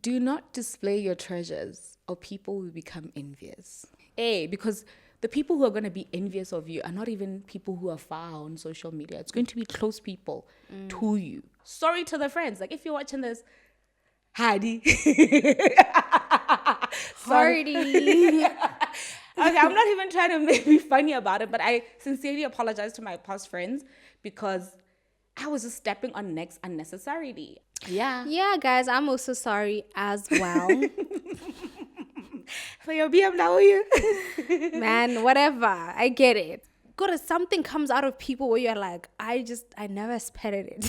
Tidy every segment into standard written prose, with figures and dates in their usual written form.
Do not display your treasures or people will become envious. Because the people who are going to be envious of you are not even people who are far on social media. It's going to be close people to you. Sorry to the friends. Like, if you're watching this, Hardy. Hardy. Okay, I'm not even trying to be funny about it, but I sincerely apologize to my past friends because I was just stepping on necks unnecessarily. Yeah. Yeah, guys, I'm also sorry as well. For your BMW. Man, whatever. I get it. God, something comes out of people where you're like, I never expected it.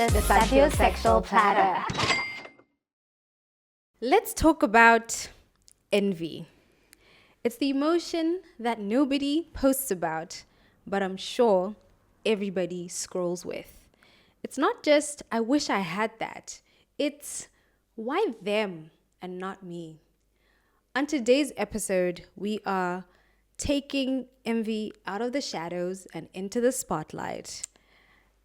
The sapiosexual platter. Let's talk about envy. It's the emotion that nobody posts about, but I'm sure everybody scrolls with. It's not just, I wish I had that. It's, why them and not me? On today's episode, we are taking envy out of the shadows and into the spotlight.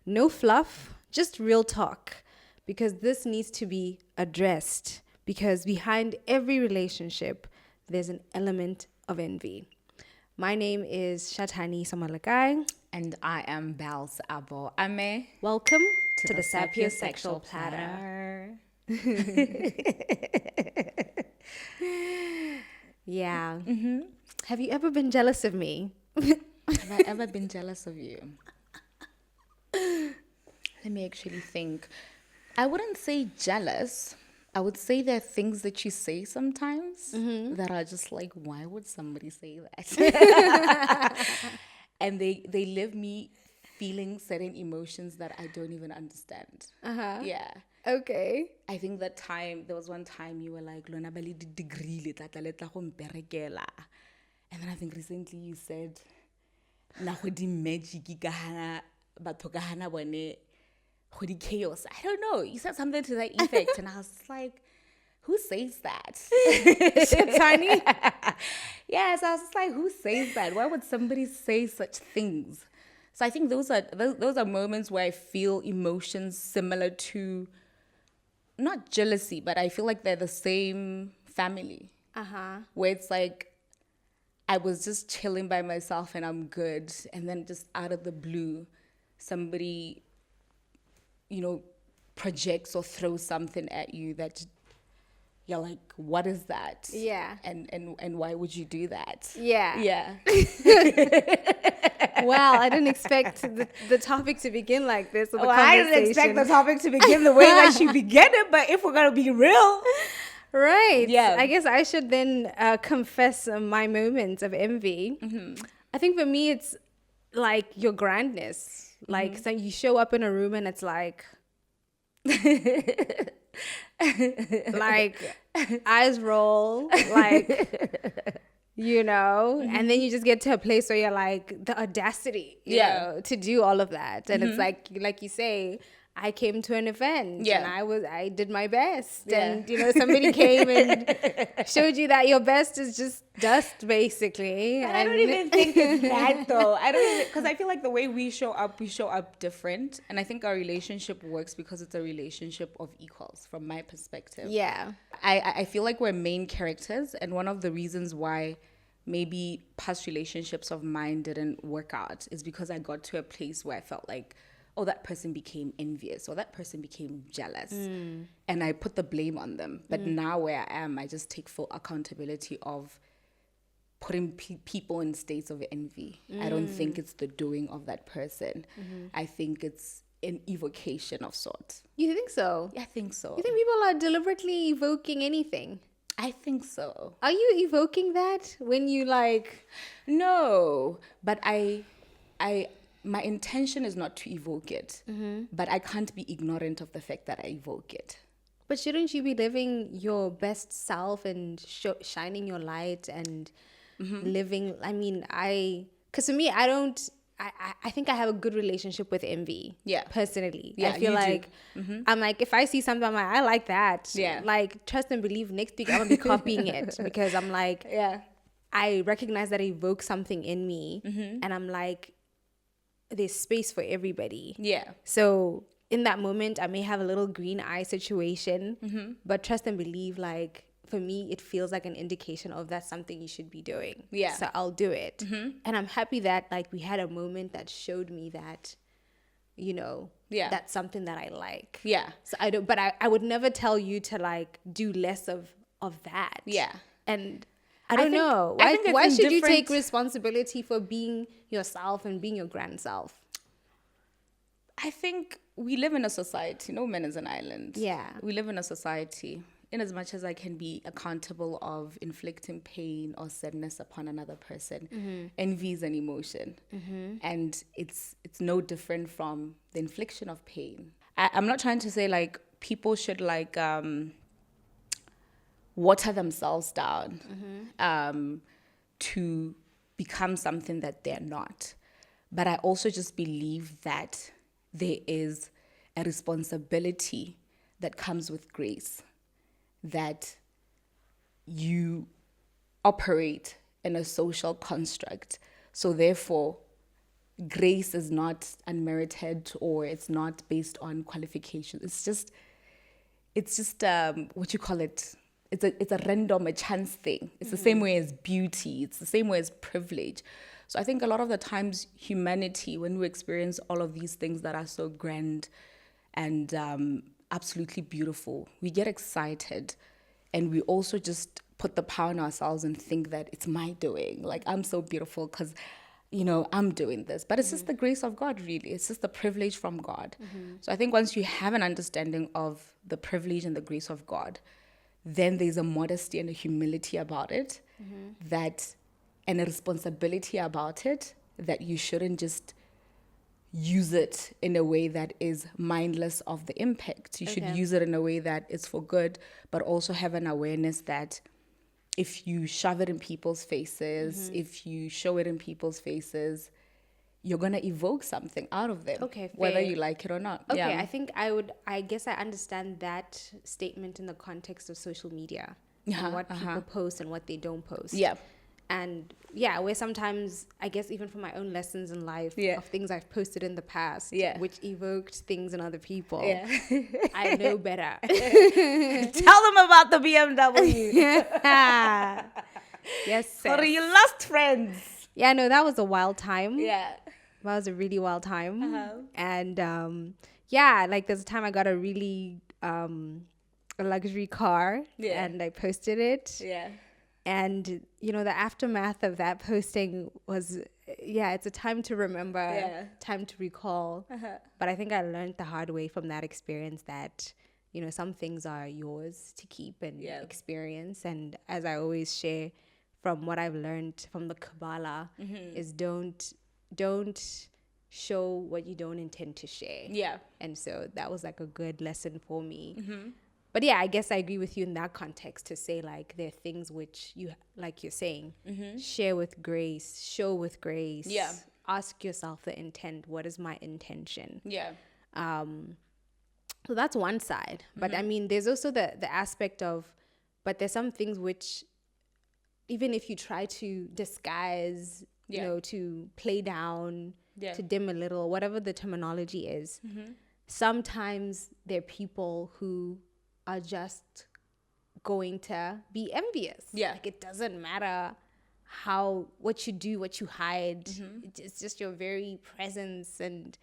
No fluff, just real talk, because this needs to be addressed, because behind every relationship, there's an element of envy. My name is Shatani Samalakai. And I am Bels Abo Ame. Welcome to the sapiosexual platter. Yeah. Mm-hmm. Have you ever been jealous of me? Have I ever been jealous of you? Let me actually think. I wouldn't say jealous. I would say there are things that you say sometimes that are just like, why would somebody say that? And they leave me feeling certain emotions that I don't even understand. Yeah. Okay. I think there was one time you were like, Lona bali di degree le tla le tla go mperekela. And then I think recently you said, la go di magic ka hana batho ka hana bone go di chaos. I don't know. You said something to that effect, and I was like, who says that? Tiny. Yes, I was just like, who says that? Why would somebody say such things? So I think those are moments where I feel emotions similar to, not jealousy, but I feel like they're the same family. Where it's like, I was just chilling by myself and I'm good. And then just out of the blue, somebody, projects or throws something at you that you're like, what is that? Yeah. And why would you do that? Yeah. Yeah. Wow, I didn't expect the topic to begin like this. Or the I didn't expect the topic to begin the way that she began it, but if we're going to be real. Right. Yeah. I guess I should then confess my moments of envy. I think for me, it's like your grandness. Like, so you show up in a room and it's like, like eyes roll, like, and then you just get to a place where you're like, the audacity, you know, to do all of that. And it's like you say, I came to an event and I did my best. And, somebody came and showed you that your best is just dust, basically. And I don't even think it's that, though. Because I feel like the way we show up different. And I think our relationship works because it's a relationship of equals, from my perspective. Yeah. I feel like we're main characters. And one of the reasons why maybe past relationships of mine didn't work out is because I got to a place where I felt like, oh, that person became envious or that person became jealous. And I put the blame on them. But now where I am, I just take full accountability of putting people in states of envy. I don't think it's the doing of that person. I think it's an evocation of sorts. You think so? I think so. You think people are deliberately evoking anything? I think so. Are you evoking that when you like... No, but my intention is not to evoke it, but I can't be ignorant of the fact that I evoke it. But shouldn't you be living your best self and shining your light and living? I mean, because for me, I don't I think I have a good relationship with envy. Yeah. Personally. Yeah, I feel you do. like I'm like, if I see something, I'm like, I like that. Yeah. Like, trust and believe next week I'm gonna be copying it because I'm like, Yeah. I recognize that it evokes something in me, and I'm like, there's space for everybody. Yeah. So in that moment, I may have a little green eye situation, but trust and believe, like, for me, it feels like an indication of that's something you should be doing. Yeah. So I'll do it. And I'm happy that, like, we had a moment that showed me that, you know, Yeah. that's something that I like. Yeah. So I would never tell you to, like, do less of that. Yeah. And I don't think- know. I Why, think it's why in should you take different- responsibility for being yourself and being your grand self? I think we live in a society. No man is an island. Yeah. We live in a society. In as much as I can be accountable of inflicting pain or sadness upon another person, envy is an emotion, and it's no different from the infliction of pain. I'm not trying to say like people should like water themselves down to become something that they're not, but I also just believe that there is a responsibility that comes with grace. That you operate in a social construct. So therefore, grace is not unmerited or it's not based on qualification. It's just what you call it. It's a random, a chance thing. It's the same way as beauty. It's the same way as privilege. So I think a lot of the times humanity, when we experience all of these things that are so grand and absolutely beautiful, we get excited and we also just put the power in ourselves and think that it's my doing. Like, I'm so beautiful because, you know, I'm doing this. But it's just the grace of God, really. It's just the privilege from God. So I think once you have an understanding of the privilege and the grace of God, then there's a modesty and a humility about it, that, and a responsibility about it, that you shouldn't just use it in a way that is mindless of the impact. You should use it in a way that is for good, but also have an awareness that if you shove it in people's faces, if you show it in people's faces, you're going to evoke something out of them, Okay, whether fair. you like it or not. Okay, Yeah. I think I guess I understand that statement in the context of social media and what people post and what they don't post. Yeah. And yeah, where sometimes, I guess even from my own lessons in life, Yeah. of things I've posted in the past, Yeah. which evoked things in other people, Yeah. I know better. Tell them about the BMW. Yes, Or sis. you lost friends. Yeah, no, that was a wild time. Yeah. That was a really wild time. And yeah, like there's a time I got a really a luxury car, Yeah. and I posted it. Yeah. And you know, the aftermath of that posting was, yeah, it's a time to remember, Yeah. time to recall. But I think I learned the hard way from that experience that, you know, some things are yours to keep and Yeah. experience. And as I always share from what I've learned from the Kabbalah, is don't show what you don't intend to share. Yeah. And so that was like a good lesson for me. But yeah, I guess I agree with you in that context to say, like, there are things which you, like you're saying, share with grace, show with grace. Yeah. Ask yourself the intent. What is my intention? Yeah. So that's one side. But I mean, there's also the aspect of, but there's some things which, even if you try to disguise, you know, to play down, to dim a little, whatever the terminology is, sometimes there are people who are just going to be envious. Yeah. Like, it doesn't matter what you do, what you hide. It's just your very presence, and,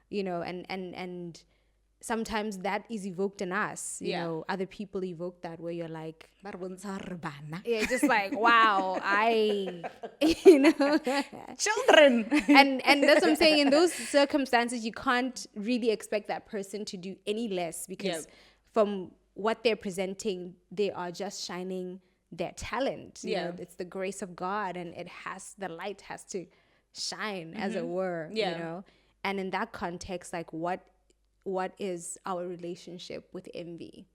you know, and sometimes that is evoked in us. You know, other people evoke that, where you're like, yeah, just like, wow, you know, Children. and that's what I'm saying. In those circumstances, you can't really expect that person to do any less, because from what they're presenting, they are just shining their talent. You know, it's the grace of God, and the light has to shine, as it were. You know, and in that context, like, what is our relationship with envy?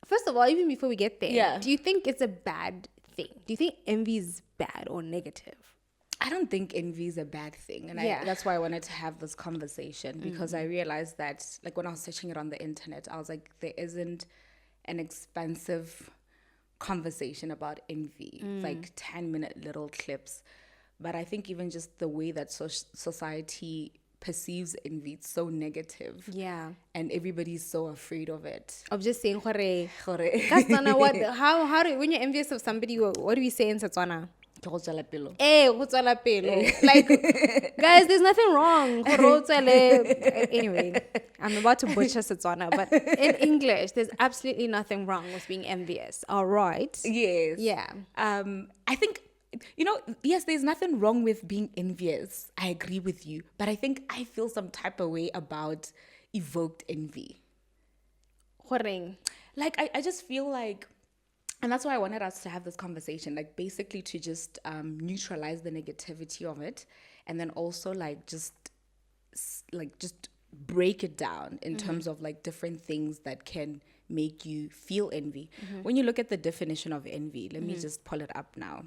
First of all, even before we get there, do you think it's a bad thing? Do you think envy is bad or negative? I don't think envy is a bad thing. And that's why I wanted to have this conversation, because I realized that, like, when I was searching it on the internet, I was like, there isn't an expansive conversation about envy. It's like 10-minute little clips. But I think even just the way that society perceives envy, it's so negative. Yeah. And everybody's so afraid of it. Of just saying, "Hore." Gore. How do, when you're envious of somebody, what do we say in Setswana? Ke go tswela pelo. Eh, go tswela pelo. Like, guys, there's nothing wrong. Anyway, I'm about to butcher Setswana, but in English, there's absolutely nothing wrong with being envious. All right. Yes. Yeah. I think, yes, there's nothing wrong with being envious. I agree with you. But I think I feel some type of way about evoked envy. Horeng. Like, I just feel like, and that's why I wanted us to have this conversation, like, basically to just neutralize the negativity of it, and then also just break it down in terms of like different things that can make you feel envy. When you look at the definition of envy, let me just pull it up now.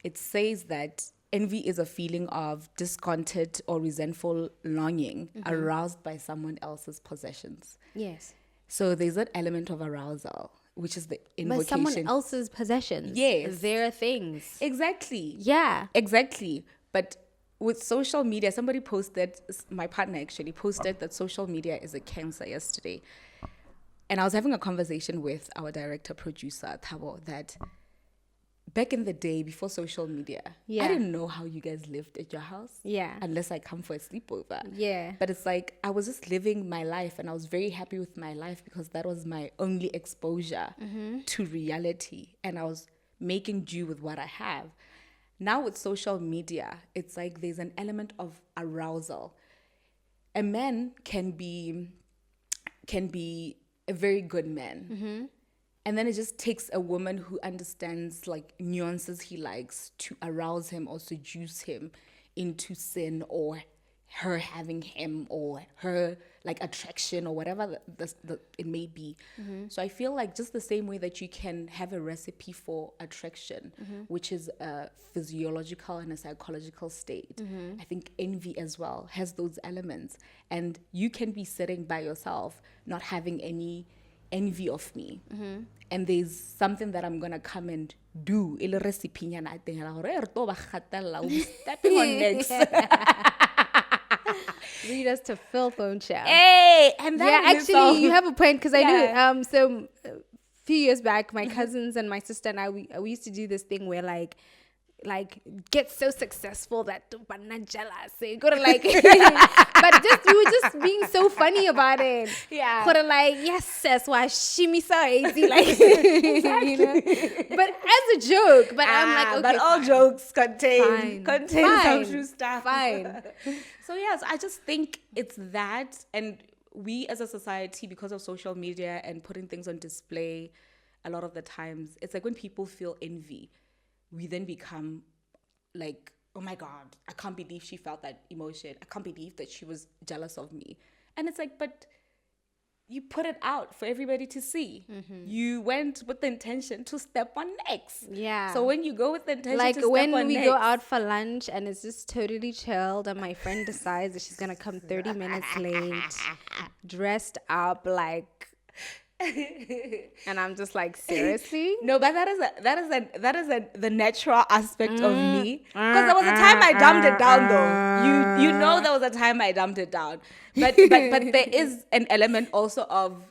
It says that envy is a feeling of discontent or resentful longing aroused by someone else's possessions. Yes. So there's that element of arousal, which is the invocation. But someone else's possessions. Yes. Their things. Exactly. Yeah. Exactly. But with social media, somebody posted, my partner actually posted that social media is a cancer yesterday. And I was having a conversation with our director producer, Thabo, that back in the day, before social media, I didn't know how you guys lived at your house. Yeah. Unless I come for a sleepover. Yeah. But it's like, I was just living my life, and I was very happy with my life because that was my only exposure to reality. And I was making do with what I have. Now with social media, it's like there's an element of arousal. A man can be a very good man. And then it just takes a woman who understands like nuances he likes to arouse him or seduce him into sin, or her having him, or her like attraction, or whatever it may be. So I feel like just the same way that you can have a recipe for attraction, which is a physiological and a psychological state, I think envy as well has those elements. And you can be sitting by yourself not having any envy of me, and there's something that I'm gonna come and do, stepping on necks. Lead us to filth, don't you? Hey, and that actually, you have a point, because I know. So a few years back, my cousins and my sister and I, we used to do this thing where like get so successful that you're jealous. So you gotta like, but we were just being so funny about it. Yeah. Gotta like, yes, that's why shimmy so easy, like, exactly. But as a joke. But I'm like, okay, but all jokes contain some true stuff. Fine. So yes, I just think it's that, and we as a society, because of social media and putting things on display, a lot of the times it's like when people feel envy, we then become like, oh my God, I can't believe she felt that emotion. I can't believe that she was jealous of me. And it's like, but you put it out for everybody to see. You went with the intention to step on necks. Yeah. So when you go with the intention like to step on necks. when we go out for lunch and it's just totally chilled, and my friend decides that she's going to come 30 minutes late, dressed up like... And I'm just like, seriously? No, but that is the natural aspect of me. Because there was a time I dumbed it down, though. You know, there was a time I dumbed it down. But there is an element also of,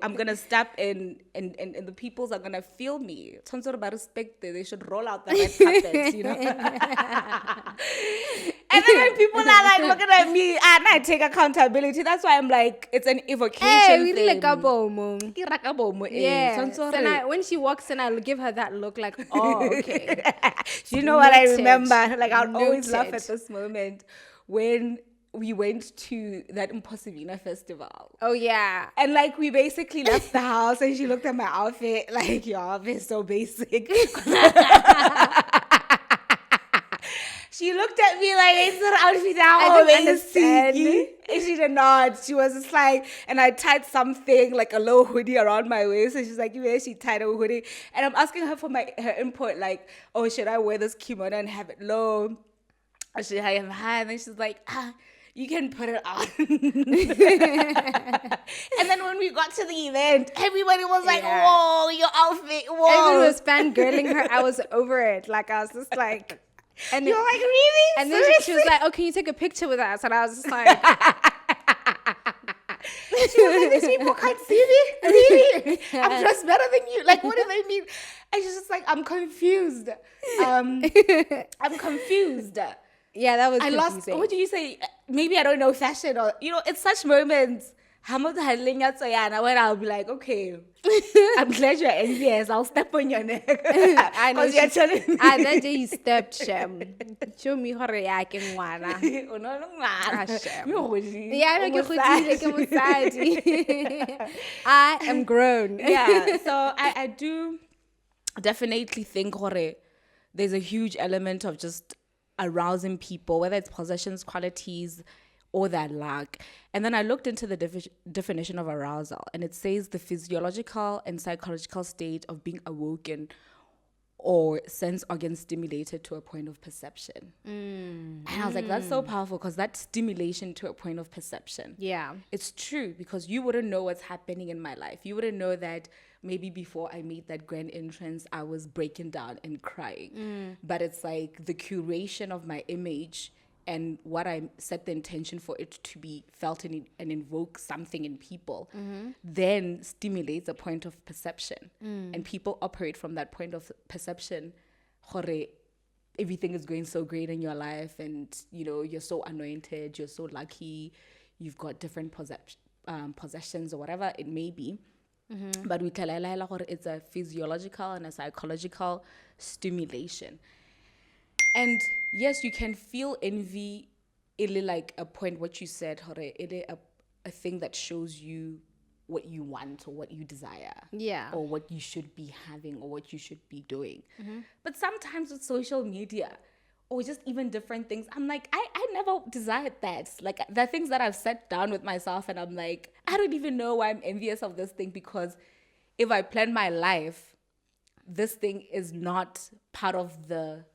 I'm gonna step in and the peoples are gonna feel me. Respect, they should roll out the red carpets, And then when people are like looking at me and I take accountability, that's why I'm like, it's an evocation. Hey, thing. Yeah. So when she walks in, I'll give her that look like, oh, okay. You know what I remember? Like, I'll always laugh at this moment when we went to that Impossibina festival. Oh, yeah. And like, we basically left the house and she looked at my outfit like, your outfit is so basic. She looked at me like, it's an outfit I didn't understand. And she did not. She was just like, and I tied something, like a low hoodie around my waist. And she's like, yeah, she tied a hoodie. And I'm asking her for her input, like, oh, should I wear this kimono and have it low? Or should I have high? And then she's like, you can put it on. And then when we got to the event, everybody was like, whoa, your outfit, whoa. Everyone was fangirling her. I was over it. Like, I was just like... And you're like, really? And then she was like, oh, can you take a picture with us? And I was just like... She was like, these people can't see me? Really? I'm dressed better than you. Like, what do they mean? And she's just like, I'm confused. I'm confused. Yeah, that was I confusing. lost, what do you say? Maybe I don't know fashion or, it's such moments. When I'll be like, okay, I'm glad you're envious. I'll step on your neck. I know. You're telling me. That day you stepped, Shem. Show me how react in one. Yeah, I am grown. Yeah, so I do definitely think there's a huge element of just arousing people, whether it's possessions, qualities, or that lack. And then I looked into the definition of arousal, and it says the physiological and psychological state of being awoken or sense organ stimulated to a point of perception. And I was like, that's so powerful, because that stimulation to a point of perception. Yeah. It's true, because you wouldn't know what's happening in my life. You wouldn't know that maybe before I made that grand entrance, I was breaking down and crying. But it's like the curation of my image and what I set the intention for it to be felt and invoke something in people, then stimulates a point of perception. And people operate from that point of perception. Everything is going so great in your life, and you're so anointed, you're so lucky, you've got different possessions or whatever it may be. But we tell it's a physiological and a psychological stimulation. And yes, you can feel envy, like a point, what you said, a thing that shows you what you want or what you desire. Yeah. Or what you should be having or what you should be doing. But sometimes with social media or just even different things, I'm like, I never desired that. Like, the things that I've sat down with myself and I'm like, I don't even know why I'm envious of this thing, because if I plan my life, this thing is not part of the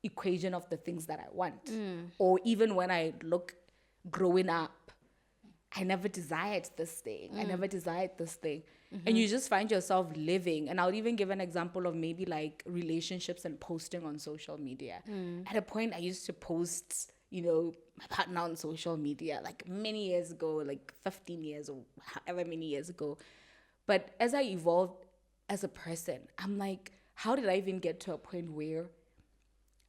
equation of the things that I want. Or even when I look growing up, I never desired this thing. And you just find yourself living. And I'll even give an example of maybe like relationships and posting on social media. At a point, I used to post, my partner on social media, like many years ago, like 15 years or however many years ago. But as I evolved as a person, I'm like, how did I even get to a point where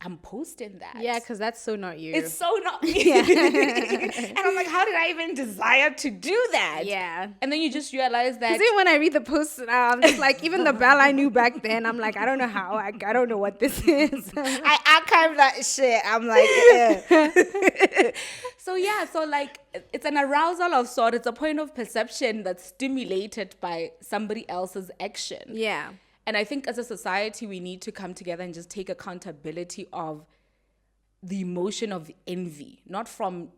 I'm posting that? Yeah, because that's so not you. It's so not me. And I'm like, how did I even desire to do that? Yeah. And then you just realize that. Because even when I read the posts now, I'm just like, even the Belle I knew back then, I'm like, I don't know how. I don't know what this is. I archived that shit. I'm like, So like, it's an arousal of sort. It's a point of perception that's stimulated by somebody else's action. Yeah. And I think as a society, we need to come together and just take accountability of the emotion of envy, not from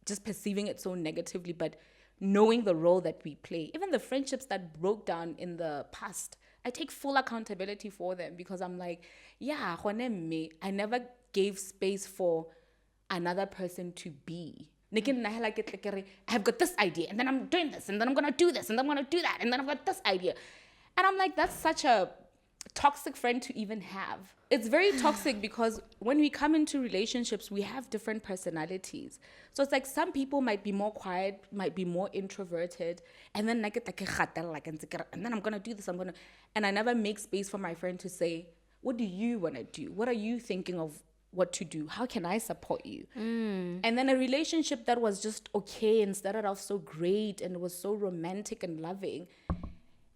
just perceiving it so negatively, but knowing the role that we play. Even the friendships that broke down in the past, I take full accountability for them, because I'm like, yeah, I never gave space for another person to be. I have got this idea, and then I'm doing this, and then I'm going to do this, and then I'm going to do that, and then I've got this idea. And I'm like, that's such a toxic friend to even have. It's very toxic, because when we come into relationships, we have different personalities. So it's like some people might be more quiet, might be more introverted, and then and then I'm going to do this, and I never make space for my friend to say, what do you want to do? What are you thinking of what to do? How can I support you? And then a relationship that was just okay and started off so great and was so romantic and loving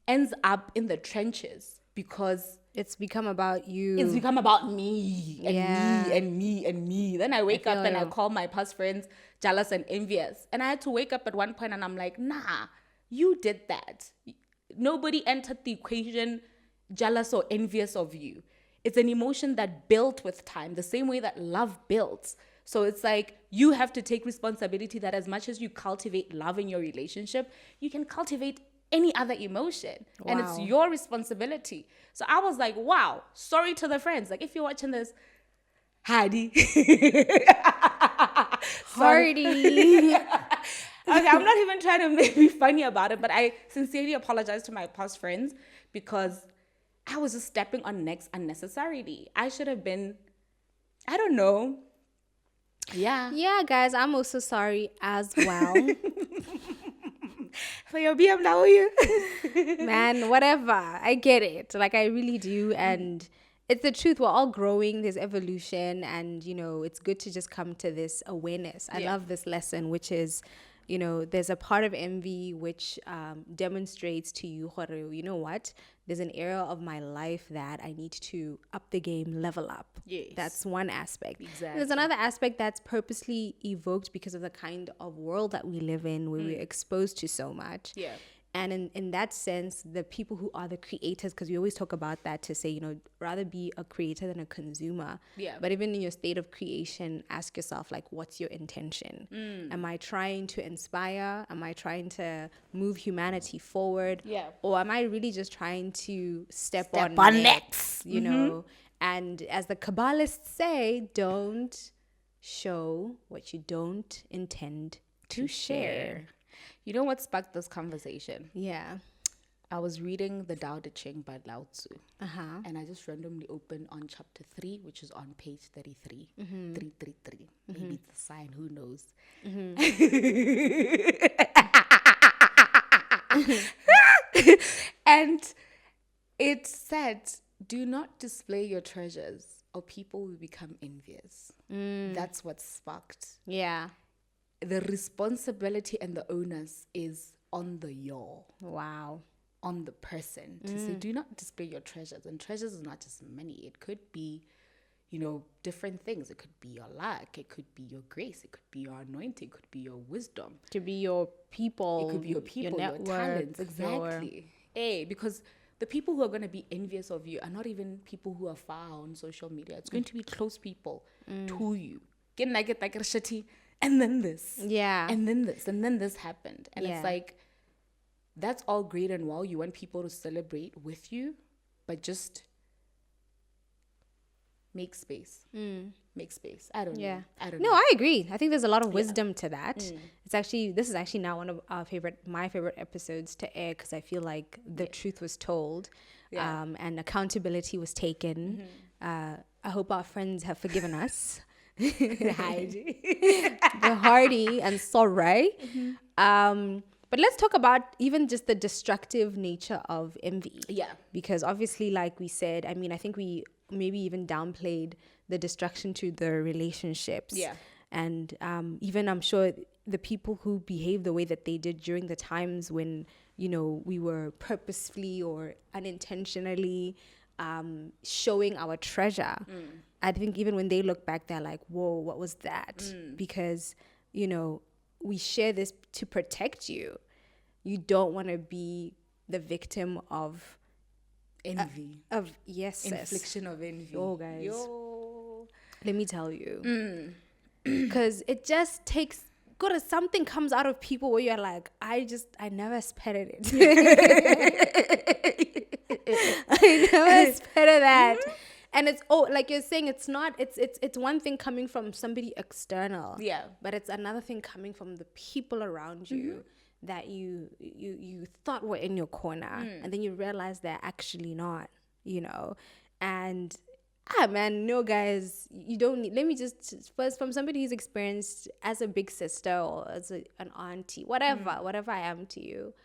ends up in the trenches, because it's become about you. It's become about me and me and me and me. Then I wake up and I call my past friends jealous and envious. And I had to wake up at one point and I'm like, nah, you did that. Nobody entered the equation jealous or envious of you. it's an emotion that built with time, the same way that love builds. So it's like you have to take responsibility that as much as you cultivate love in your relationship, you can cultivate any other emotion. And it's Wow. your responsibility. So I was like, wow, sorry to the friends. Like if you're watching this, Heidi. Hardy. Okay, I'm not even trying to be funny about it, but I sincerely apologize to my past friends because I was just stepping on necks unnecessarily. I should have been, I don't know. Yeah. Yeah, guys, I'm also sorry as well. For your BMW. Man, whatever. I get it. Like, I really do. And it's the truth. We're all growing. There's evolution. And, you know, it's good to just come to this awareness. I love this lesson, which is, you know, there's a part of envy which demonstrates to you, you know what? There's an area of my life that I need to up the game, level up. Yes. That's one aspect. Exactly. There's another aspect that's purposely evoked because of the kind of world that we live in, where we're exposed to so much. Yeah. And in that sense, the people who are the creators, because we always talk about that to say, you know, rather be a creator than a consumer. Yeah. But even in your state of creation, ask yourself, like, what's your intention? Am I trying to inspire? Am I trying to move humanity forward? Yeah. Or am I really just trying to step on necks. you know? And as the Kabbalists say, don't show what you don't intend to share. You know what sparked this conversation? Yeah. I was reading the Tao Te Ching by Lao Tzu. Uh-huh. And I just randomly opened on chapter 3, which is on page 33. 333. Maybe it's a sign, who knows? And it said, do not display your treasures or people will become envious. That's what sparked. Yeah. The responsibility and the onus is on the yo, Wow. on the person to say, do not display your treasures. And treasures is not just money. It could be, you know, different things. It could be your luck. It could be your grace. It could be your anointing. It could be your wisdom. To be your people. It could be your people, your, network, talents. Exactly. Because the people who are going to be envious of you are not even people who are far on social media. It's going to be close people to you. Get like shitty. And then this. Yeah. And then this. And then this happened. And Yeah. it's like, that's all great and well. You want people to celebrate with you, but just make space. Make space. I don't know. I don't know. No, I agree. I think there's a lot of wisdom to that. This is actually now one of my favorite episodes to air, because I feel like the truth was told, and accountability was taken. I hope our friends have forgiven us. The Hardy and sorry. But let's talk about even just the destructive nature of envy. Yeah. Because obviously, like we said, I mean, I think we maybe even downplayed the destruction to the relationships. Yeah. And even I'm sure the people who behave the way that they did during the times when, you know, we were purposefully or unintentionally showing our treasure. I think even when they look back, they're like, whoa, what was that? Because, you know, we share this to protect you. You don't want to be the victim of Envy. Yes, sis. Infliction of envy. Yo, guys. Yo. Let me tell you. Because it just takes, something comes out of people where you're like, I never expected it. I never expected that. And it's, like you're saying, it's not, it's one thing coming from somebody external. Yeah. But it's another thing coming from the people around you that you thought were in your corner. And then you realize they're actually not, you know. And man, no, guys, you don't need, let me just, first, from somebody who's experienced as a big sister or as an auntie, whatever I am to you,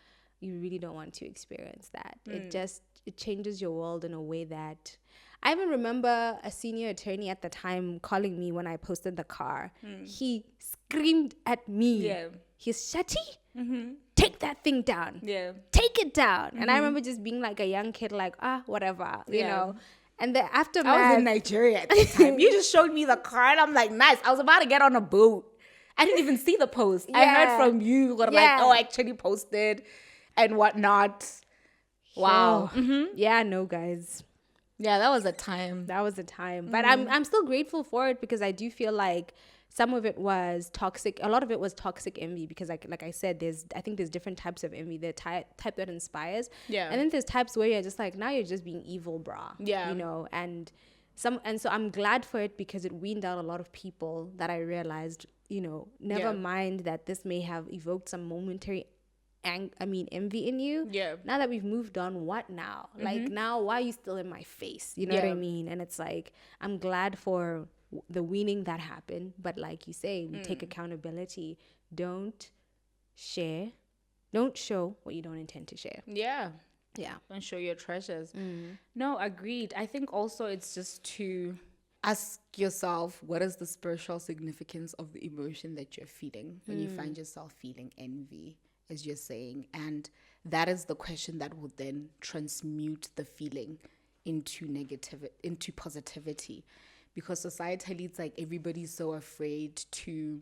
you really don't want to experience that. It changes your world in a way that, I even remember a senior attorney at the time calling me when I posted the car. He screamed at me. Yeah. He's Shati, take that thing down. Yeah. Take it down. And I remember just being like a young kid, like, whatever, you know. And the aftermath. I was in Nigeria at the time. You just showed me the car and I'm like, nice. I was about to get on a boat. I didn't even see the post. I heard from you, like, I actually posted and whatnot. Wow. Yeah, no, guys. Yeah, that was a time. That was a time. But I'm still grateful for it, because I do feel like some of it was toxic. A lot of it was toxic envy, because like I said, I think there's different types of envy. The type that inspires. Yeah. And then there's types where you're just like, now you're just being evil, brah. Yeah. You know, and so I'm glad for it, because it weaned out a lot of people that I realized, you know, never mind that this may have evoked some momentary envy in you. Yeah. Now that we've moved on, what now? Like, now why are you still in my face? You know what I mean? And it's like, I'm glad for the weaning that happened, but like you say, we take accountability. Don't show what you don't intend to share. Yeah. Yeah. And show your treasures. No, agreed. I think also it's just to ask yourself, what is the spiritual significance of the emotion that you're feeling when you find yourself feeling envy, as you're saying? And that is the question that will then transmute the feeling into positivity. Because societally, it's like everybody's so afraid to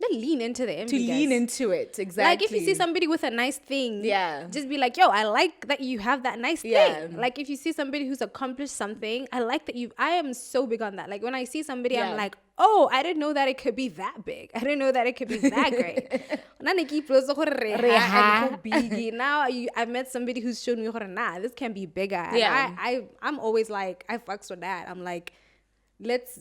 Then lean into the envy. lean into it. Exactly. Like, if you see somebody with a nice thing, just be like, yo, I like that you have that nice thing. Like, if you see somebody who's accomplished something, I like that I am so big on that. Like, when I see somebody, I'm like, oh, I didn't know that it could be that big. I didn't know that it could be that great. Now I've met somebody who's shown me, nah, this can be bigger. And I'm always like, I fucks with that. I'm like, let's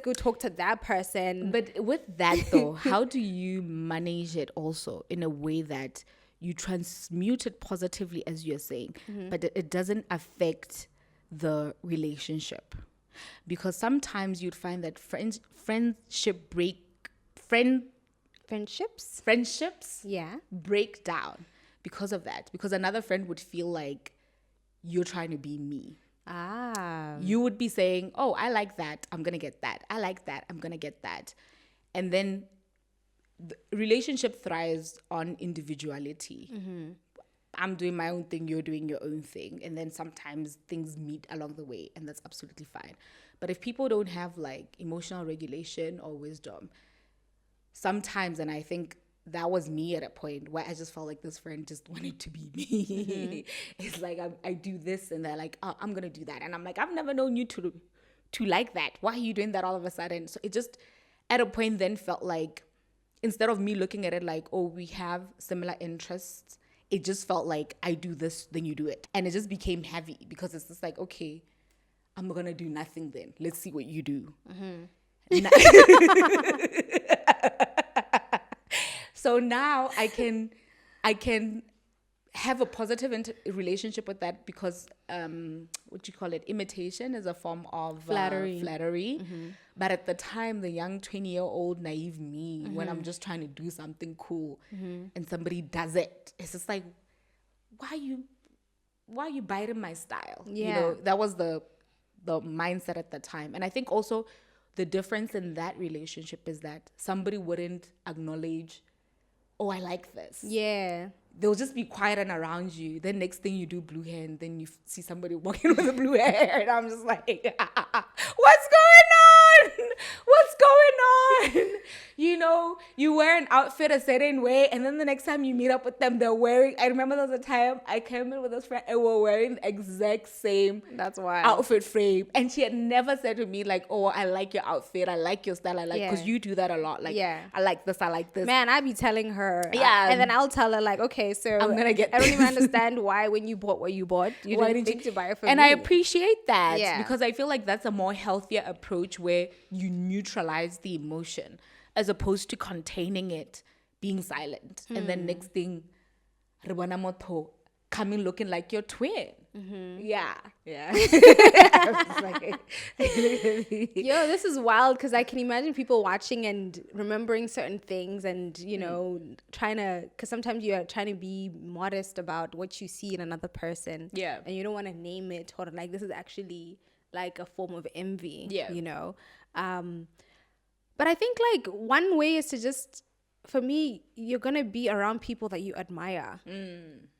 go talk to that person. But with that though, how do you manage it also in a way that you transmute it positively, as you're saying, but it doesn't affect the relationship? Because sometimes you'd find that friendships break down because of that. Because another friend would feel like you're trying to be me. You would be saying, oh, I like that, I'm gonna get that. I like that, I'm gonna get that. And then the relationship thrives on individuality. I'm doing my own thing, you're doing your own thing. And then sometimes things meet along the way, and that's absolutely fine. But if people don't have like emotional regulation or wisdom, sometimes, and I think that was me at a point where I just felt like this friend just wanted to be me. It's like I do this, and they're like, oh, I'm gonna do that, and I'm like, I've never known you to like that. Why are you doing that all of a sudden? So it just at a point then felt like, instead of me looking at it like, oh, we have similar interests, it just felt like I do this, then you do it, and it just became heavy, because it's just like, okay, I'm gonna do nothing then. Let's see what you do. So now I can have a positive relationship with that, because imitation is a form of flattery. But at the time, the young 20-year-old naive me, when I'm just trying to do something cool and somebody does it, it's just like, why are you biting my style? You know, that was the mindset at the time. And I think also the difference in that relationship is that somebody wouldn't acknowledge, oh, I like this. Yeah. They'll just be quiet and around you. Then next thing you do blue hair, and then you see somebody walking with a blue hair, and I'm just like, what's going on? What's going on? You know, you wear an outfit a certain way, and then the next time you meet up with them, they're wearing, I remember there was a time I came in with this friend and we're wearing the exact same outfit frame. And she had never said to me like, oh, I like your outfit, I like your style, I like, because you do that a lot. Like, I like this, I like this. Man, I'd be telling her. Yeah. And then I'll tell her like, okay, so I'm gonna get I don't even understand why when you bought what you bought, you didn't think to buy it for me. And I appreciate that, because I feel like that's a more healthier approach, where you neutralize the emotion as opposed to containing it, being silent. And then next thing, Rebana Moto coming looking like your twin. Yeah. Yo, this is wild, because I can imagine people watching and remembering certain things, and you know, because sometimes you're trying to be modest about what you see in another person, and you don't want to name it, or like, this is actually like a form of envy, you know. But I think like one way is to just, for me, you're gonna be around people that you admire.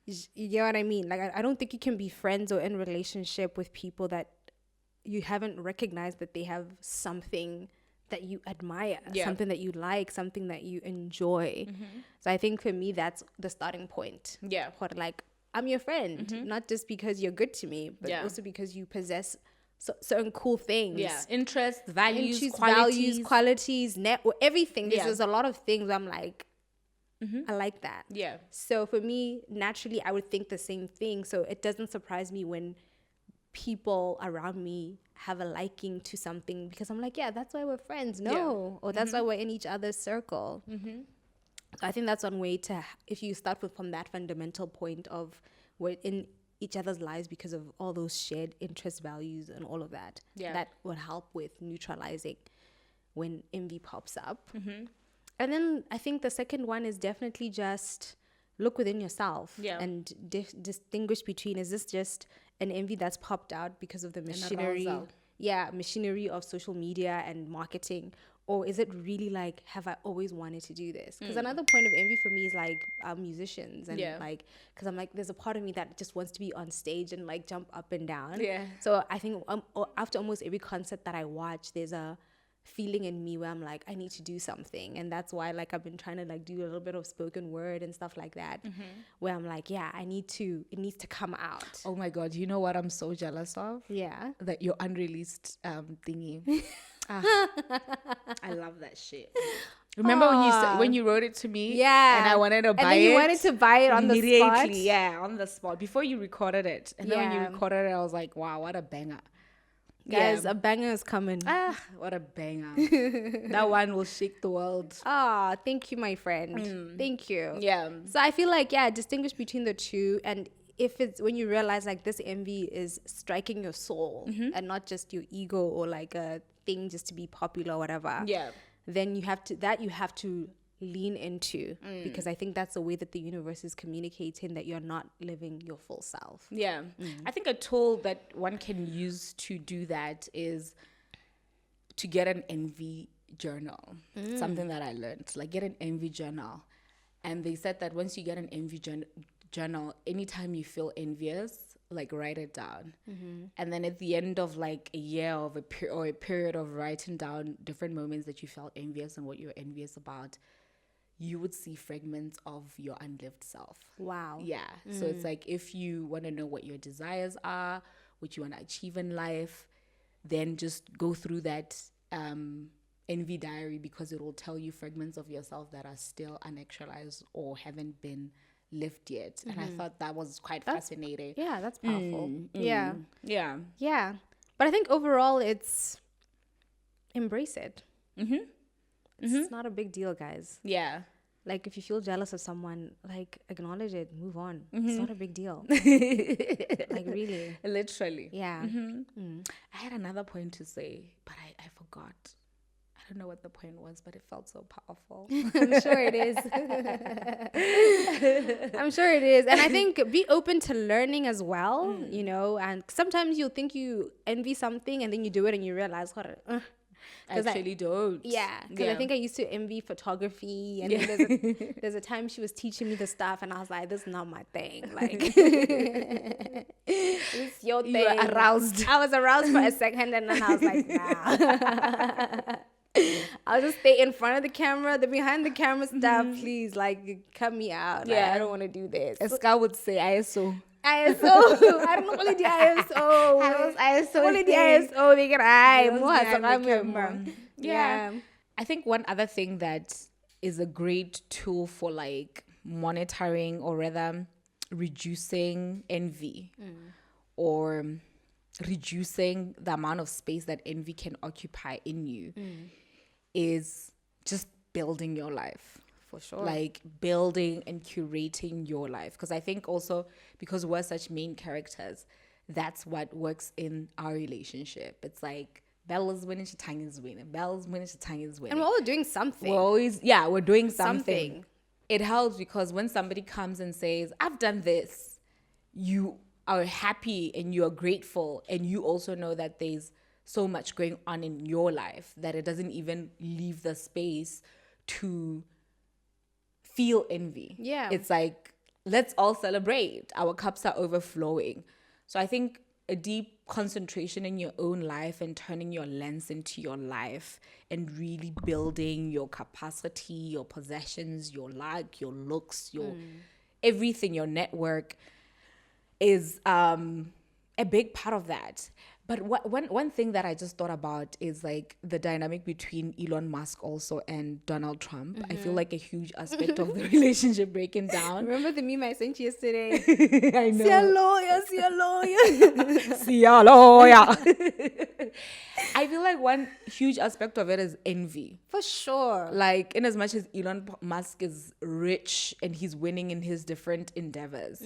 You know what I mean? Like, I don't think you can be friends or in relationship with people that you haven't recognized that they have something that you admire, something that you like, something that you enjoy. So I think for me, that's the starting point. Yeah. Like, I'm your friend, not just because you're good to me, but also because you possess certain cool things. Yeah, interests, values, qualities, everything. There's a lot of things I'm like, I like that. Yeah. So for me, naturally, I would think the same thing. So it doesn't surprise me when people around me have a liking to something, because I'm like, yeah, that's why we're friends. No, or that's why we're in each other's circle. So I think that's one way to, if you start from that fundamental point of we're in each other's lives because of all those shared interest, values, and all of that, that will help with neutralizing when envy pops up. And then I think the second one is definitely just look within yourself and distinguish between, is this just an envy that's popped out because of the machinery of social media and marketing, or is it really like, have I always wanted to do this? Because another point of envy for me is like musicians, and like, because I'm like, there's a part of me that just wants to be on stage and like jump up and down. So I think after almost every concert that I watch, there's a feeling in me where I'm like, I need to do something. And that's why like I've been trying to like do a little bit of spoken word and stuff like that, where I'm like, yeah, it needs to come out. Oh my God, you know what I'm so jealous of? Yeah. That your unreleased thingy. I love that shit. Remember when you wrote it to me? Yeah. And I wanted to buy it. And then you wanted to buy it on the spot? Yeah, on the spot. Before you recorded it. And then when you recorded it, I was like, wow, what a banger. Guys, a banger is coming. What a banger. That one will shake the world. Thank you, my friend. Thank you. Yeah. So I feel like, distinguish between the two. And if it's when you realize like this envy is striking your soul and not just your ego or like a thing just to be popular or whatever. Yeah. Then you have to lean into, because I think that's the way that the universe is communicating that you're not living your full self. Yeah. I think a tool that one can use to do that is to get an envy journal. Something that I learned, like get an envy journal. And they said that once you get an envy journal, anytime you feel envious, like write it down. And then at the end of like a year of a period of writing down different moments that you felt envious and what you were envious about, you would see fragments of your unlived self. Wow. Yeah. So it's like, if you want to know what your desires are, what you want to achieve in life, then just go through that envy diary, because it will tell you fragments of yourself that are still unactualized or haven't been lived yet. And I thought that was quite fascinating. Yeah, that's powerful. Yeah. Yeah. Yeah. But I think overall it's embrace it. It's not a big deal, guys. Yeah. Like if you feel jealous of someone, like acknowledge it, move on. It's not a big deal. Like really. Literally. Yeah. I had another point to say, but I forgot. I don't know what the point was, but it felt so powerful. I'm sure it is. I'm sure it is. And I think be open to learning as well, you know, and sometimes you'll think you envy something and then you do it and you realize, actually don't. Yeah, because I think I used to envy photography, and then there's a time she was teaching me the stuff, and I was like, "This is not my thing." Like, it's your thing. You were aroused. I was aroused for a second, and then I was like, "Nah." I'll just stay in front of the camera, the behind the camera stuff. Please, like, cut me out. Yeah, like, I don't want to do this. As Scar would say, ISO. I don't know only the ISO. I was ISO. Only the ISO. They can Yeah. I think one other thing that is a great tool for like monitoring, or rather reducing envy, or reducing the amount of space that envy can occupy in you, is just building your life. For sure. Like building and curating your life. Because I think also, because we're such main characters, that's what works in our relationship. It's like Bella's winning, Shatanga's winning. Bella's winning, Shatanga's winning. And we're all doing something. We're doing something. It helps because when somebody comes and says, I've done this, you are happy and you are grateful, and you also know that there's so much going on in your life that it doesn't even leave the space to feel envy. Yeah. It's like, let's all celebrate. Our cups are overflowing. So I think a deep concentration in your own life and turning your lens into your life and really building your capacity, your possessions, your luck, your looks, your everything, your network, is a big part of that. But one thing that I just thought about is like the dynamic between Elon Musk also and Donald Trump. I feel like a huge aspect of the relationship breaking down. Remember the meme I sent you yesterday? I know. See a lawyer, see a lawyer. See a lawyer. I feel like one huge aspect of it is envy. For sure. Like, in as much as Elon Musk is rich and he's winning in his different endeavors,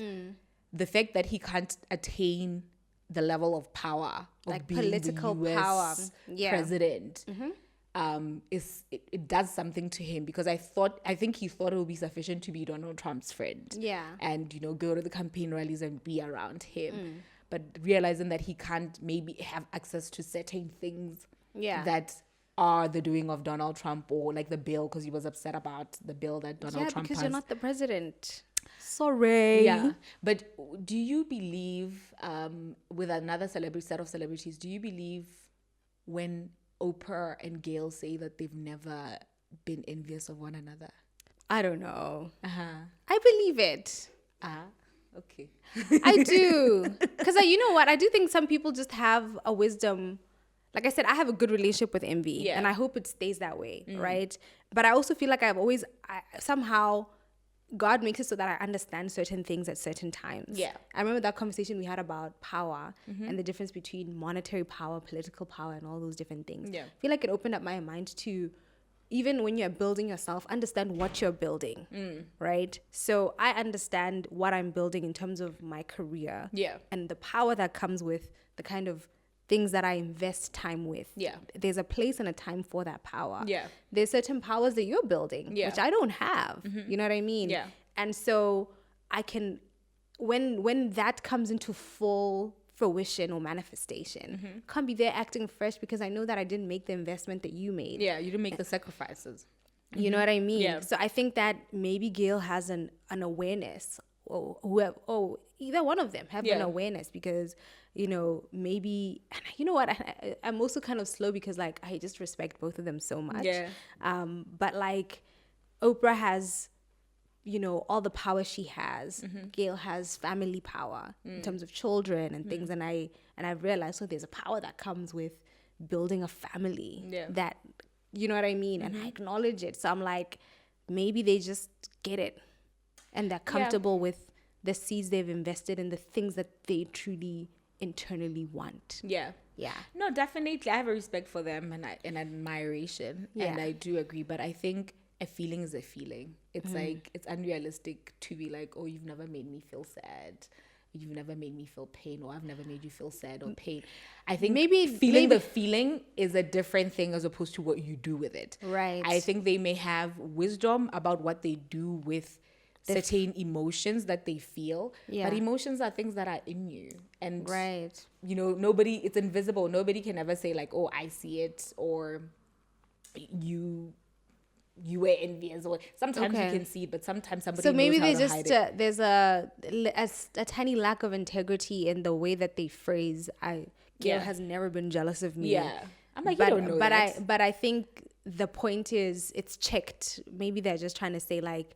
the fact that he can't attain the level of power of Like being political the US power. Yeah. president, it does something to him, because I think he thought it would be sufficient to be Donald Trump's friend. Yeah. And, go to the campaign rallies and be around him. But realizing that he can't maybe have access to certain things that are the doing of Donald Trump, or like the bill, because he was upset about the bill that Donald Trump because passed. you're not the president. Sorry. Yeah. But do you believe, with another set of celebrities, do you believe when Oprah and Gayle say that they've never been envious of one another? I don't know. Uh-huh. I believe it. Okay. I do. Because you know what? I do think some people just have a wisdom. Like I said, I have a good relationship with envy. And I hope it stays that way, right? But I also feel like somehow God makes it so that I understand certain things at certain times. Yeah. I remember that conversation we had about power and the difference between monetary power, political power, and all those different things. Yeah. I feel like it opened up my mind to, even when you're building yourself, understand what you're building, right? So I understand what I'm building in terms of my career. Yeah. And the power that comes with the kind of things that I invest time with. Yeah. There's a place and a time for that power. Yeah. There's certain powers that you're building, which I don't have. You know what I mean? Yeah. And so I can, when that comes into full fruition or manifestation, can't be there acting fresh because I know that I didn't make the investment that you made. Yeah, you didn't make the sacrifices. You know what I mean? Yeah. So I think that maybe Gail has an awareness, or either one of them have an awareness, because, maybe, and you know what, I'm also kind of slow because like I just respect both of them so much. Yeah. But like Oprah has, all the power she has. Gail has family power in terms of children and things, and I've realized, so there's a power that comes with building a family that, you know what I mean? And I acknowledge it. So I'm like, maybe they just get it and they're comfortable with the seeds they've invested in, the things that they truly internally want. Yeah. Yeah. No, definitely. I have a respect for them and admiration. Yeah. And I do agree. But I think a feeling is a feeling. It's like, it's unrealistic to be like, oh, you've never made me feel sad. You've never made me feel pain, or I've never made you feel sad or pain. I think feeling the feeling is a different thing as opposed to what you do with it. Right. I think they may have wisdom about what they do with certain emotions that they feel. Yeah. But emotions are things that are in you. And, Right. it's invisible. Nobody can ever say like, oh, I see it, or you were envious, or sometimes you can see it, but sometimes somebody So maybe knows how there's to hide just it. there's a tiny lack of integrity in the way that they phrase. Gail has never been jealous of me. Yeah. I'm like, you don't know that. But I think the point is, it's checked. Maybe they're just trying to say like,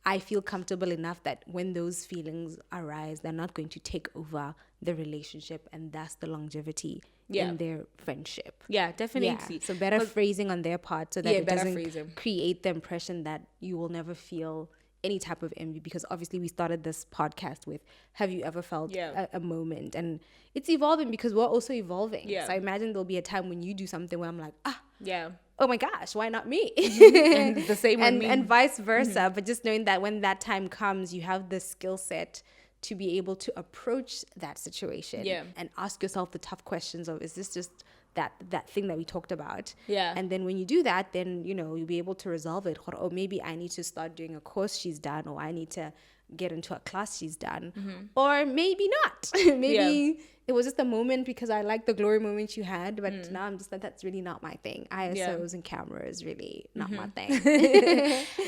I feel comfortable enough that when those feelings arise, they're not going to take over the relationship, and that's the longevity in their friendship. Yeah, definitely. Yeah. So better phrasing on their part, so that it better doesn't phrasing. create the impression that you will never feel any type of envy, because obviously we started this podcast with, have you ever felt a moment? And it's evolving because we're also evolving. Yeah. So I imagine there'll be a time when you do something where I'm like, Yeah. oh my gosh, why not me? And the same with me. And vice versa. But just knowing that when that time comes, you have the skill set to be able to approach that situation and ask yourself the tough questions of, is this just that thing that we talked about? Yeah. And then when you do that, then, you'll be able to resolve it. Or maybe I need to start doing a course she's done, or I need to get into a class she's done. Or maybe not. Maybe it was just a moment because I like the glory moment you had, but now I'm just like, that's really not my thing. ISOs and cameras really not my thing.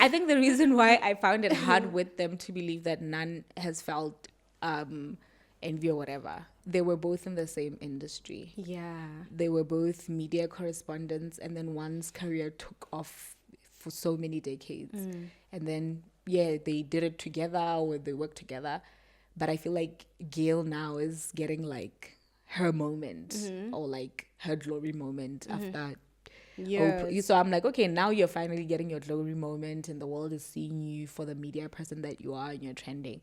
I think the reason why I found it hard with them to believe that none has felt envy or whatever, they were both in the same industry. Yeah. They were both media correspondents, and then one's career took off for so many decades. And then, they did it together, or they worked together. But I feel like Gail now is getting like her moment or like her glory moment after Yes. so I'm like, okay, now you're finally getting your glory moment and the world is seeing you for the media person that you are and you're trending.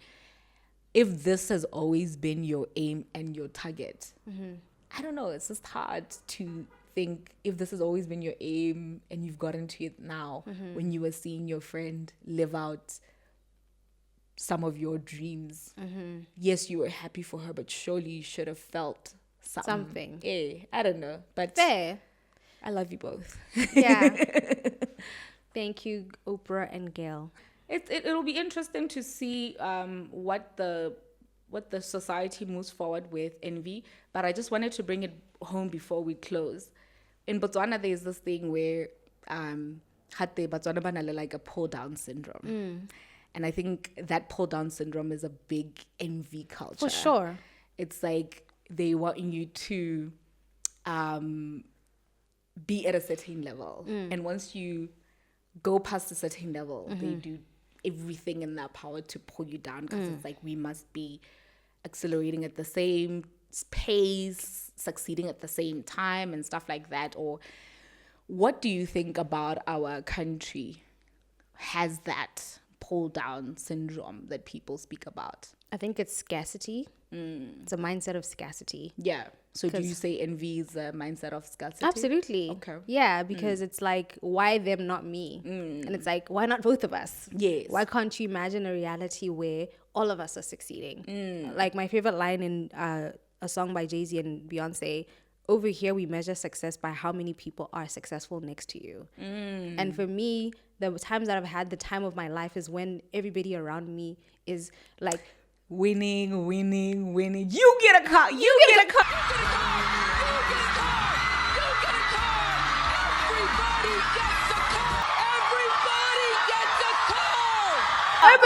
If this has always been your aim and your target, I don't know, it's just hard to think if this has always been your aim and you've gotten to it now when you were seeing your friend live out some of your dreams. Yes, you were happy for her, but surely you should have felt something. I don't know. But Fair. I love you both. Yeah. Thank you, Oprah and Gail. It'll be interesting to see what the society moves forward with envy. But I just wanted to bring it home before we close. In Botswana, there's this thing where Botswana banale like a pull down syndrome. And I think that pull down syndrome is a big envy culture. For sure. It's like they want you to be at a certain level. And once you go past a certain level, they do everything in their power to pull you down because it's like we must be accelerating at the same pace, succeeding at the same time and stuff like that. Or what do you think about our country has that pull down syndrome that people speak about? I think it's scarcity. It's a mindset of scarcity. Yeah. So do you say envy is a mindset of scarcity? Absolutely. Okay. Yeah, because it's like, why them, not me? And it's like, why not both of us? Yes. Why can't you imagine a reality where all of us are succeeding? Like my favorite line in a song by Jay-Z and Beyonce, over here we measure success by how many people are successful next to you. And for me, the times that I've had the time of my life is when everybody around me is like, winning. You get a car. You get a car.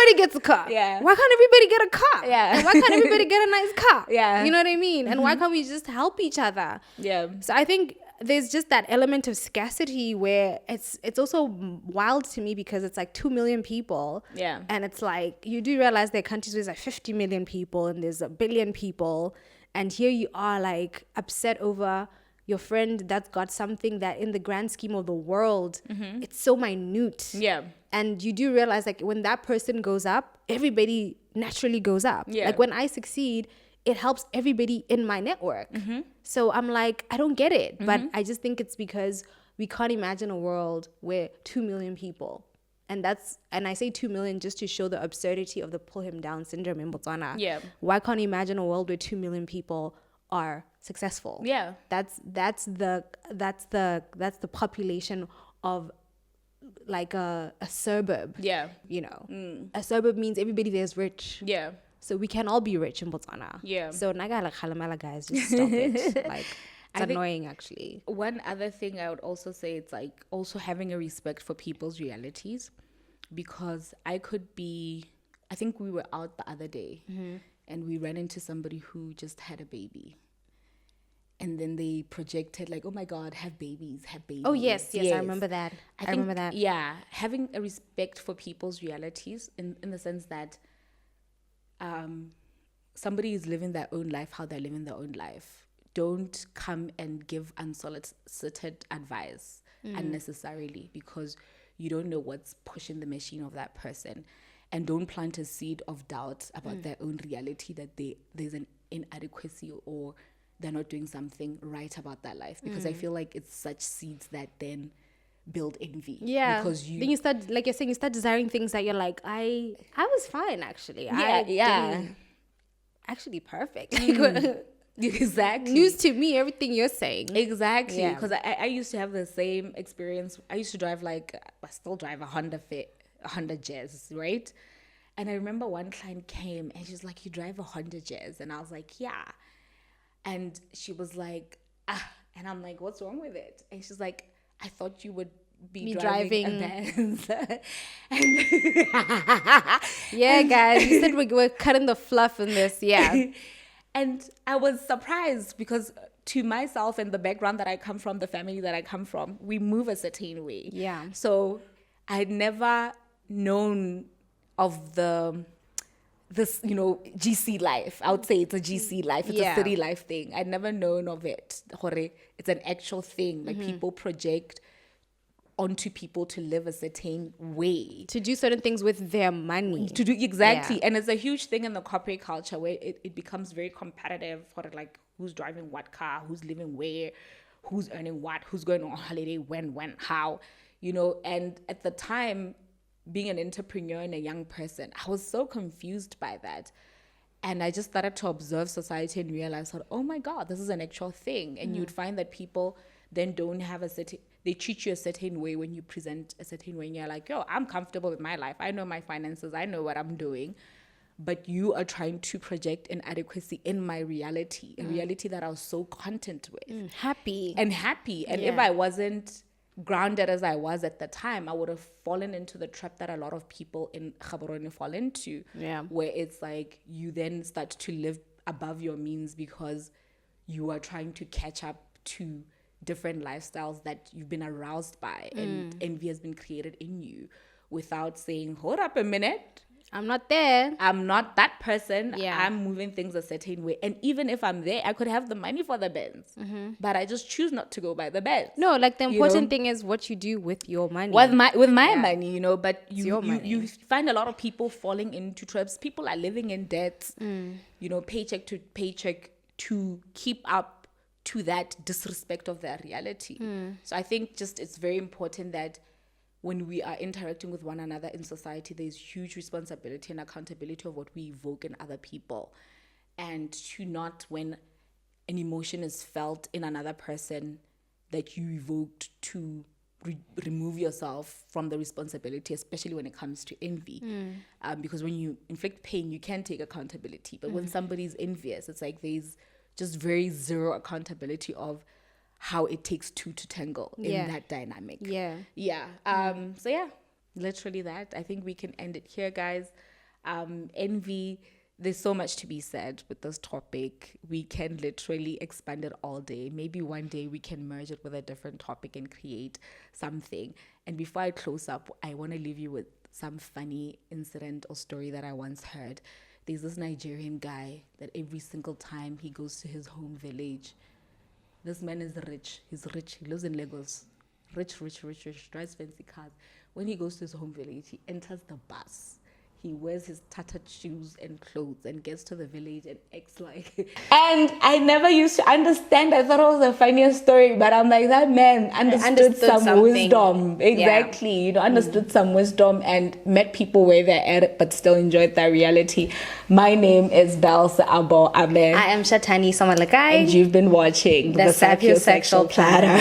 everybody gets a car. Yeah. Why can't everybody get a car? Yeah. And why can't everybody get a nice car? Yeah. You know what I mean? And why can't we just help each other? Yeah. So I think there's just that element of scarcity where it's also wild to me because it's like 2 million people. Yeah. And it's like, you do realize there are countries where there's like 50 million people and there's 1 billion people. And here you are like upset over your friend that's got something that in the grand scheme of the world, it's so minute. Yeah. And you do realize like when that person goes up, everybody naturally goes up. Yeah. Like when I succeed, it helps everybody in my network. So I'm like, I don't get it. But I just think it's because we can't imagine a world where 2 million people, and I say 2 million just to show the absurdity of the pull him down syndrome in Botswana. Yeah. Why can't you imagine a world where 2 million people are successful? Yeah. That's the population of like a suburb. Yeah. You know, a suburb means everybody there is rich. Yeah. So we can all be rich in Botswana. Yeah. So naga like halamala guys, just stop it. Like it's I think annoying actually. One other thing I would also say, it's like also having a respect for people's realities, because I think we were out the other day and we ran into somebody who just had a baby. And then they projected like, oh my God, have babies. Oh yes, I remember that. I remember that. Yeah, having a respect for people's realities in the sense that somebody is living their own life, how they're living their own life. Don't come and give unsolicited advice unnecessarily, because you don't know what's pushing the machine of that person. And don't plant a seed of doubt about their own reality, that there's an inadequacy or they're not doing something right about their life. Because I feel like it's such seeds that then build envy. Yeah. Because then you start, like you're saying, you start desiring things that you're like, I was fine actually. Yeah. Actually perfect. Exactly. News to me, everything you're saying. Exactly. Because I used to have the same experience. I used to drive I still drive a Honda Jazz, right? And I remember one client came and she's like, you drive a Honda Jazz? And I was like, yeah. And she was like, and I'm like, what's wrong with it? And she's like, I thought you would be driving a Benz. Yeah, guys, you said we're cutting the fluff in this. Yeah. And I was surprised because to myself and the background that I come from, the family that I come from, we move a certain way. Yeah. So I had never known of the this, GC life. I would say it's a GC life. It's a city life thing. I'd never known of it. It's an actual thing. Like people project onto people to live a certain way. To do certain things with their money. To do exactly. Yeah. And it's a huge thing in the corporate culture where it becomes very competitive for like who's driving what car, who's living where, who's earning what, who's going on holiday, when, how, and at the time, being an entrepreneur and a young person, I was so confused by that. And I just started to observe society and realize that, oh my God, this is an actual thing. And you'd find that people then don't have they treat you a certain way when you present a certain way. And you're like, yo, I'm comfortable with my life. I know my finances. I know what I'm doing. But you are trying to project inadequacy in my reality, a reality that I was so content with. Happy. And if I wasn't grounded as I was at the time, I would have fallen into the trap that a lot of people in Gaborone fall into, where it's like you then start to live above your means because you are trying to catch up to different lifestyles that you've been aroused by, and envy has been created in you without saying, hold up a minute, I'm not there. I'm not that person. I'm moving things a certain way. And even if I'm there, I could have the money for the Benz. But I just choose not to go by the Benz. No, like the important thing is what you do with your money. With my money, but you find a lot of people falling into traps. People are living in debt, paycheck to paycheck to keep up to that disrespect of their reality. So I think it's very important that when we are interacting with one another in society, there's huge responsibility and accountability of what we evoke in other people. And to not, when an emotion is felt in another person, that you evoked to remove yourself from the responsibility, especially when it comes to envy. Because when you inflict pain, you can take accountability. But when somebody's envious, it's like there's just very zero accountability of how it takes two to tangle in that dynamic. So literally that. I think we can end it here, guys. Envy, there's so much to be said with this topic. We can literally expand it all day. Maybe one day we can merge it with a different topic and create something. And before I close up, I want to leave you with some funny incident or story that I once heard. There's this Nigerian guy that every single time he goes to his home village, this man is rich. He's rich. He lives in Lagos. Rich. Drives fancy cars. When he goes to his home village, he enters the bus. He wears his tattered shoes and clothes and gets to the village and acts like... And I never used to understand. I thought it was the funniest story, but I'm like, that man understood some wisdom. Exactly. Understood some wisdom and met people where they're at, but still enjoyed their reality. My name is Belsa Abo Abe. I am Shatani Samalakai. And you've been watching the Sapiosexual Platter.